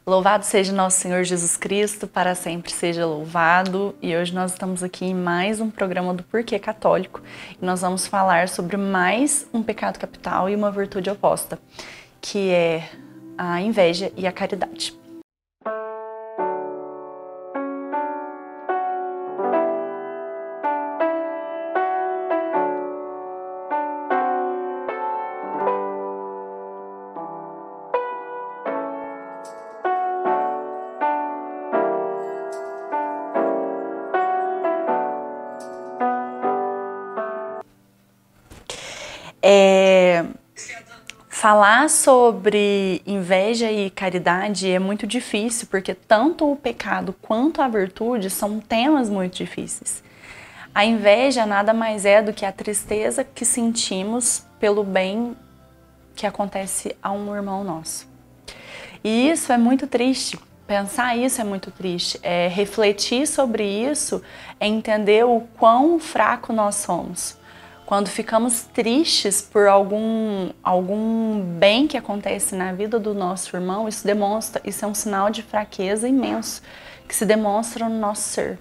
Louvado seja nosso Senhor Jesus Cristo, para sempre seja louvado. E hoje nós estamos aqui em mais um programa do Porquê Católico. E nós vamos falar sobre mais um pecado capital e uma virtude oposta, que é a inveja e a caridade. Falar sobre inveja e caridade é muito difícil, porque tanto o pecado quanto a virtude são temas muito difíceis. A inveja nada mais é do que a tristeza que sentimos pelo bem que acontece a um irmão nosso. E isso é muito triste. Pensar isso é muito triste. Refletir sobre isso é entender o quão fraco nós somos. Quando ficamos tristes por algum bem que acontece na vida do nosso irmão, isso é um sinal de fraqueza imenso que se demonstra no nosso ser.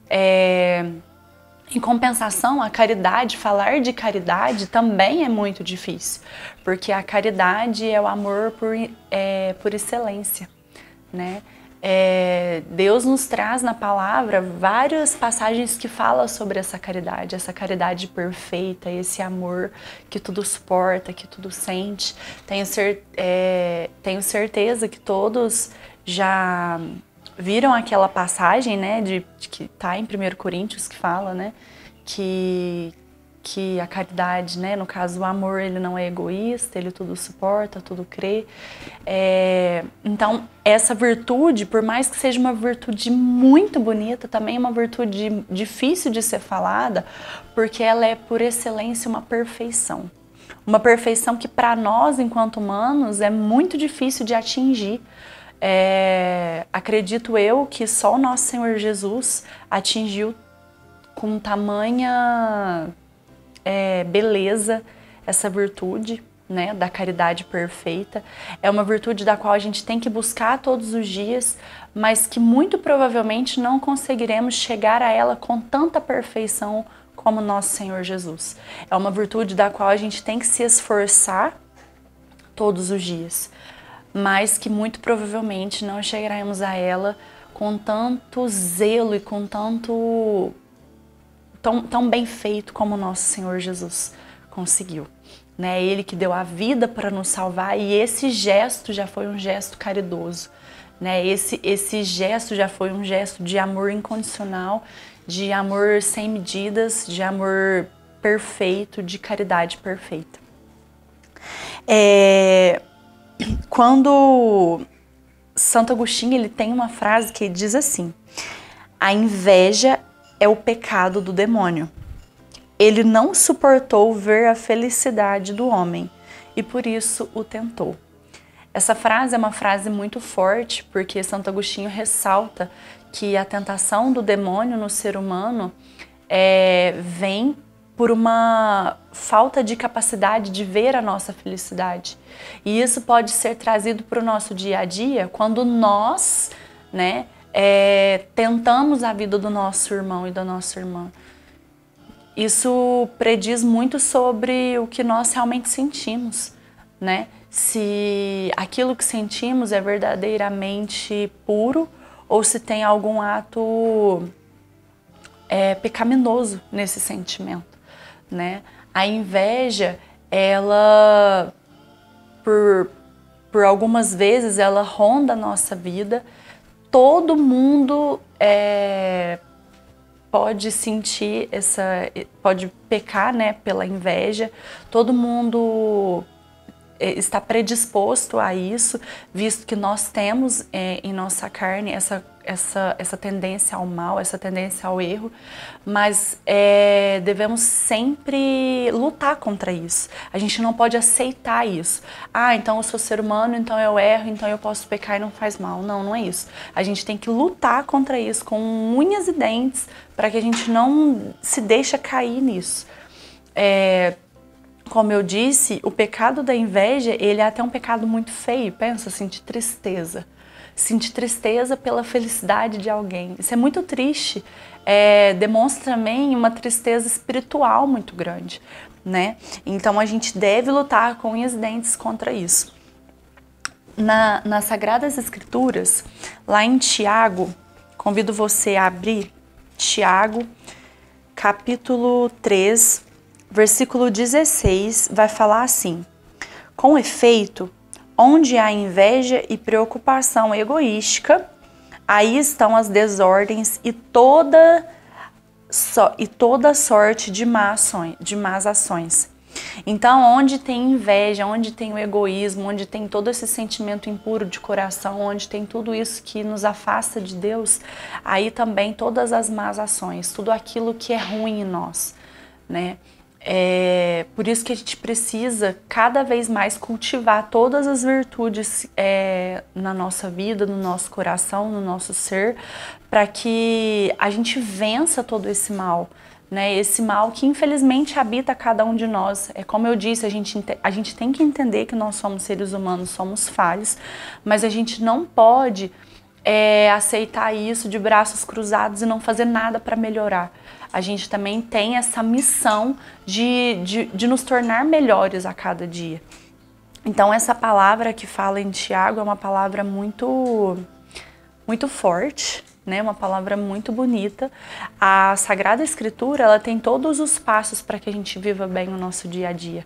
Em compensação, a caridade, falar de caridade também é muito difícil, porque a caridade é o amor por excelência, né? Deus nos traz na palavra várias passagens que falam sobre essa caridade perfeita, esse amor que tudo suporta, que tudo sente. Tenho certeza que todos já viram aquela passagem, né, que está em 1 Coríntios, que fala, né, que a caridade, né, no caso o amor, ele não é egoísta, ele tudo suporta, tudo crê. Então essa virtude, por mais que seja uma virtude muito bonita, também é uma virtude difícil de ser falada, porque ela é por excelência uma perfeição. Uma perfeição que para nós, enquanto humanos, é muito difícil de atingir. Acredito eu que só o nosso Senhor Jesus atingiu com tamanha beleza essa virtude, né, da caridade perfeita. É uma virtude da qual a gente tem que buscar todos os dias, mas que muito provavelmente não conseguiremos chegar a ela com tanta perfeição como nosso Senhor Jesus. É uma virtude da qual a gente tem que se esforçar todos os dias, mas que muito provavelmente não chegaremos a ela com tanto zelo e com tão bem feito como nosso Senhor Jesus conseguiu, né? Ele que deu a vida para nos salvar, e esse gesto já foi um gesto caridoso, né? Esse gesto já foi um gesto de amor incondicional, de amor sem medidas, de amor perfeito, de caridade perfeita. Quando Santo Agostinho, ele tem uma frase que diz assim: a inveja é o pecado do demônio. Ele não suportou ver a felicidade do homem e por isso o tentou. Essa frase é uma frase muito forte, porque Santo Agostinho ressalta que a tentação do demônio no ser humano vem por uma falta de capacidade de ver a nossa felicidade. E isso pode ser trazido para o nosso dia a dia quando nós, né, tentamos a vida do nosso irmão e da nossa irmã. Isso prediz muito sobre o que nós realmente sentimos, né? Se aquilo que sentimos é verdadeiramente puro ou se tem algum ato pecaminoso nesse sentimento, né? A inveja, ela, por algumas vezes, ela ronda a nossa vida. Todo mundo pode sentir pode pecar, né, pela inveja. Todo mundo está predisposto a isso, visto que nós temos em nossa carne essa tendência ao mal, essa tendência ao erro, mas devemos sempre lutar contra isso. A gente não pode aceitar isso. Então eu sou ser humano, então eu erro, então eu posso pecar e não faz mal. Não, não é isso. A gente tem que lutar contra isso com unhas e dentes para que a gente não se deixe cair nisso. como eu disse, o pecado da inveja, ele é até um pecado muito feio. Pensa, sentir tristeza. Sentir tristeza pela felicidade de alguém. Isso é muito triste. Demonstra também uma tristeza espiritual muito grande, né? Então a gente deve lutar com unhas e dentes contra isso. Nas Sagradas Escrituras, lá em Tiago, convido você a abrir Tiago, capítulo 3, versículo 16, vai falar assim: com efeito, onde há inveja e preocupação egoística, aí estão as desordens e toda sorte de más ações. Então, onde tem inveja, onde tem o egoísmo, onde tem todo esse sentimento impuro de coração, onde tem tudo isso que nos afasta de Deus, aí também todas as más ações, tudo aquilo que é ruim em nós, né? Por isso que a gente precisa cada vez mais cultivar todas as virtudes na nossa vida, no nosso coração, no nosso ser, para que a gente vença todo esse mal, né? Esse mal que infelizmente habita cada um de nós. Como eu disse, a gente tem que entender que nós somos seres humanos, somos falhos, mas a gente não pode aceitar isso de braços cruzados e não fazer nada para melhorar. A gente também tem essa missão de nos tornar melhores a cada dia. Então essa palavra que fala em Tiago é uma palavra muito, muito forte, né? Uma palavra muito bonita. A Sagrada Escritura, ela tem todos os passos para que a gente viva bem o nosso dia a dia.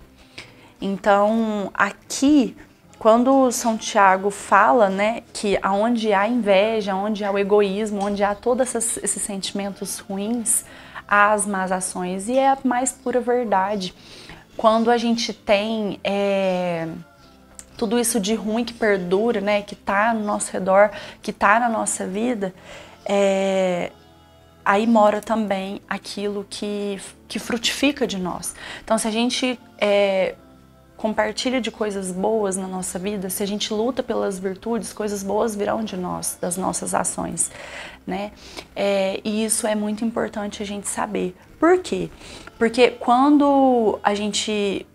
Então aqui, quando São Tiago fala, né, que aonde há inveja, onde há o egoísmo, onde há todos esses sentimentos ruins, há as más ações. E é a mais pura verdade. Quando a gente tem tudo isso de ruim que perdura, né, que está no nosso redor, que está na nossa vida, aí mora também aquilo que frutifica de nós. Então, se a gente compartilha de coisas boas na nossa vida, se a gente luta pelas virtudes, coisas boas virão de nós, das nossas ações, né? E isso é muito importante a gente saber. Por quê? Porque quando a gente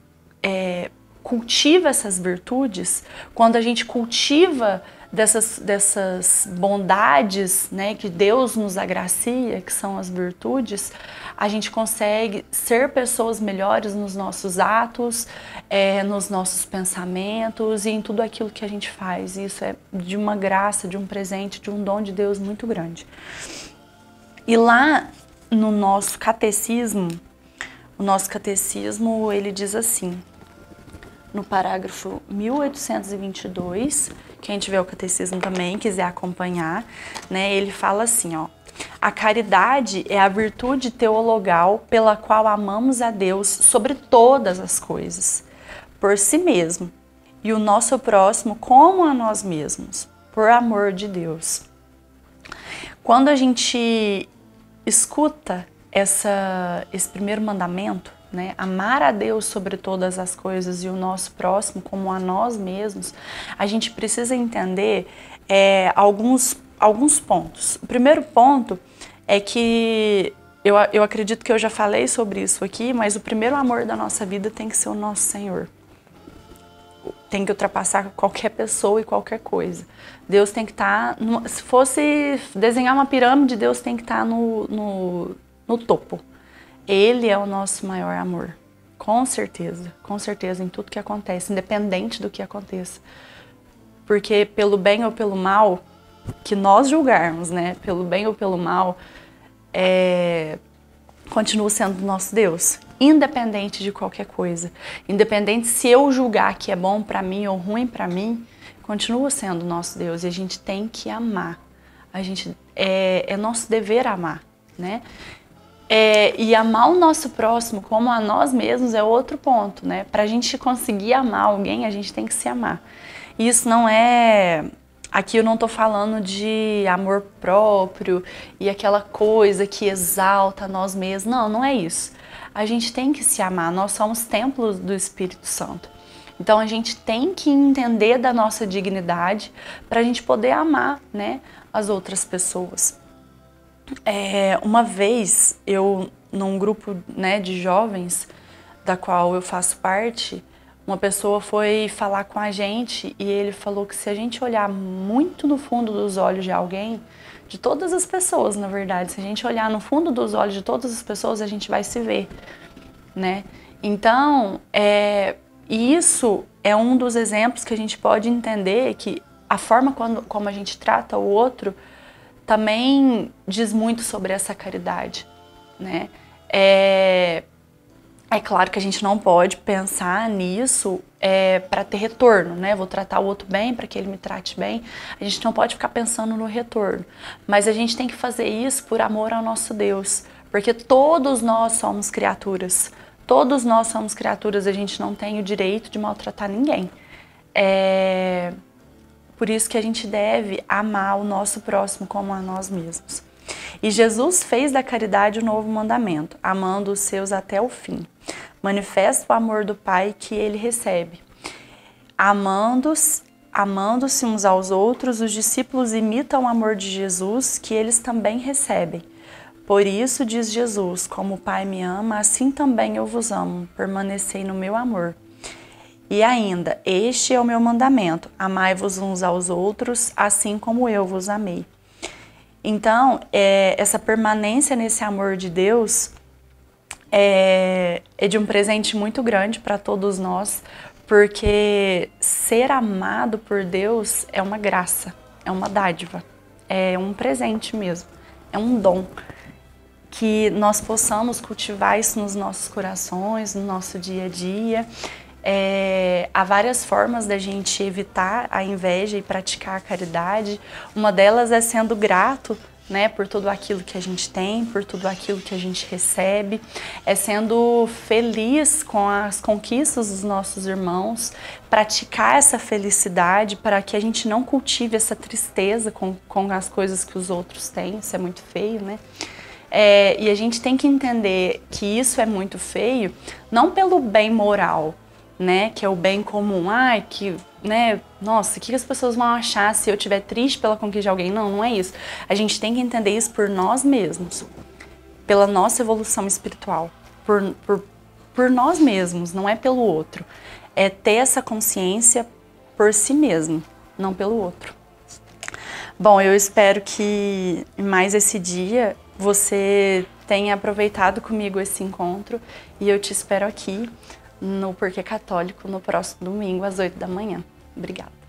cultiva essas virtudes, quando a gente cultiva dessas bondades, né, que Deus nos agracia, que são as virtudes, a gente consegue ser pessoas melhores nos nossos atos, nos nossos pensamentos e em tudo aquilo que a gente faz. Isso é de uma graça, de um presente, de um dom de Deus muito grande. E lá no nosso catecismo, o nosso catecismo, ele diz assim, no parágrafo 1822, quem tiver o catecismo também quiser acompanhar, né, ele fala assim, ó: a caridade é a virtude teologal pela qual amamos a Deus sobre todas as coisas, por si mesmo, e o nosso próximo como a nós mesmos, por amor de Deus. Quando a gente escuta esse primeiro mandamento, né, amar a Deus sobre todas as coisas e o nosso próximo como a nós mesmos, a gente precisa entender alguns pontos. O primeiro ponto é que eu acredito que eu já falei sobre isso aqui, mas o primeiro amor da nossa vida tem que ser o nosso Senhor. Tem que ultrapassar qualquer pessoa e qualquer coisa. Deus tem que estar, se fosse desenhar uma pirâmide, Deus tem que estar no topo. Ele é o nosso maior amor, com certeza, em tudo que acontece, independente do que aconteça. Porque pelo bem ou pelo mal, que nós julgarmos, né, pelo bem ou pelo mal, continua sendo nosso Deus, independente de qualquer coisa. Independente se eu julgar que é bom para mim ou ruim para mim, continua sendo nosso Deus e a gente tem que amar. É nosso dever amar, né? E amar o nosso próximo como a nós mesmos é outro ponto, né? Para a gente conseguir amar alguém, a gente tem que se amar. E isso não é... Aqui eu não estou falando de amor próprio e aquela coisa que exalta nós mesmos. Não, não é isso. A gente tem que se amar. Nós somos templos do Espírito Santo. Então a gente tem que entender da nossa dignidade para a gente poder amar, né, as outras pessoas. Uma vez eu, num grupo, né, de jovens, da qual eu faço parte, uma pessoa foi falar com a gente e ele falou que se a gente olhar muito no fundo dos olhos de alguém, de todas as pessoas, na verdade, se a gente olhar no fundo dos olhos de todas as pessoas, a gente vai se ver, né? Então, isso é um dos exemplos que a gente pode entender que a forma como a gente trata o outro também diz muito sobre essa caridade, né? É claro que a gente não pode pensar nisso para ter retorno, né? Vou tratar o outro bem para que ele me trate bem. A gente não pode ficar pensando no retorno, mas a gente tem que fazer isso por amor ao nosso Deus, porque todos nós somos criaturas. Todos nós somos criaturas, a gente não tem o direito de maltratar ninguém. Por isso que a gente deve amar o nosso próximo como a nós mesmos. E Jesus fez da caridade o novo mandamento, amando os seus até o fim. Manifesta o amor do Pai que ele recebe. Amando-se uns aos outros, os discípulos imitam o amor de Jesus que eles também recebem. Por isso, diz Jesus, como o Pai me ama, assim também eu vos amo, permanecei no meu amor. E ainda, este é o meu mandamento, amai-vos uns aos outros, assim como eu vos amei. Então, essa permanência nesse amor de Deus é de um presente muito grande para todos nós, porque ser amado por Deus é uma graça, é uma dádiva, é um presente mesmo, é um dom. Que nós possamos cultivar isso nos nossos corações, no nosso dia a dia. Há várias formas da gente evitar a inveja e praticar a caridade. Uma delas é sendo grato, né, por tudo aquilo que a gente tem, por tudo aquilo que a gente recebe. É sendo feliz com as conquistas dos nossos irmãos, praticar essa felicidade para que a gente não cultive essa tristeza com as coisas que os outros têm. Isso é muito feio, né? E a gente tem que entender que isso é muito feio, não pelo bem moral, né, que é o bem comum, nossa, o que as pessoas vão achar se eu estiver triste pela conquista de alguém? Não, não é isso. A gente tem que entender isso por nós mesmos, pela nossa evolução espiritual, por nós mesmos, não é pelo outro. É ter essa consciência por si mesmo, não pelo outro. Bom, eu espero que mais esse dia você tenha aproveitado comigo esse encontro e eu te espero aqui no Porquê Católico no próximo domingo às 8 da manhã. Obrigada.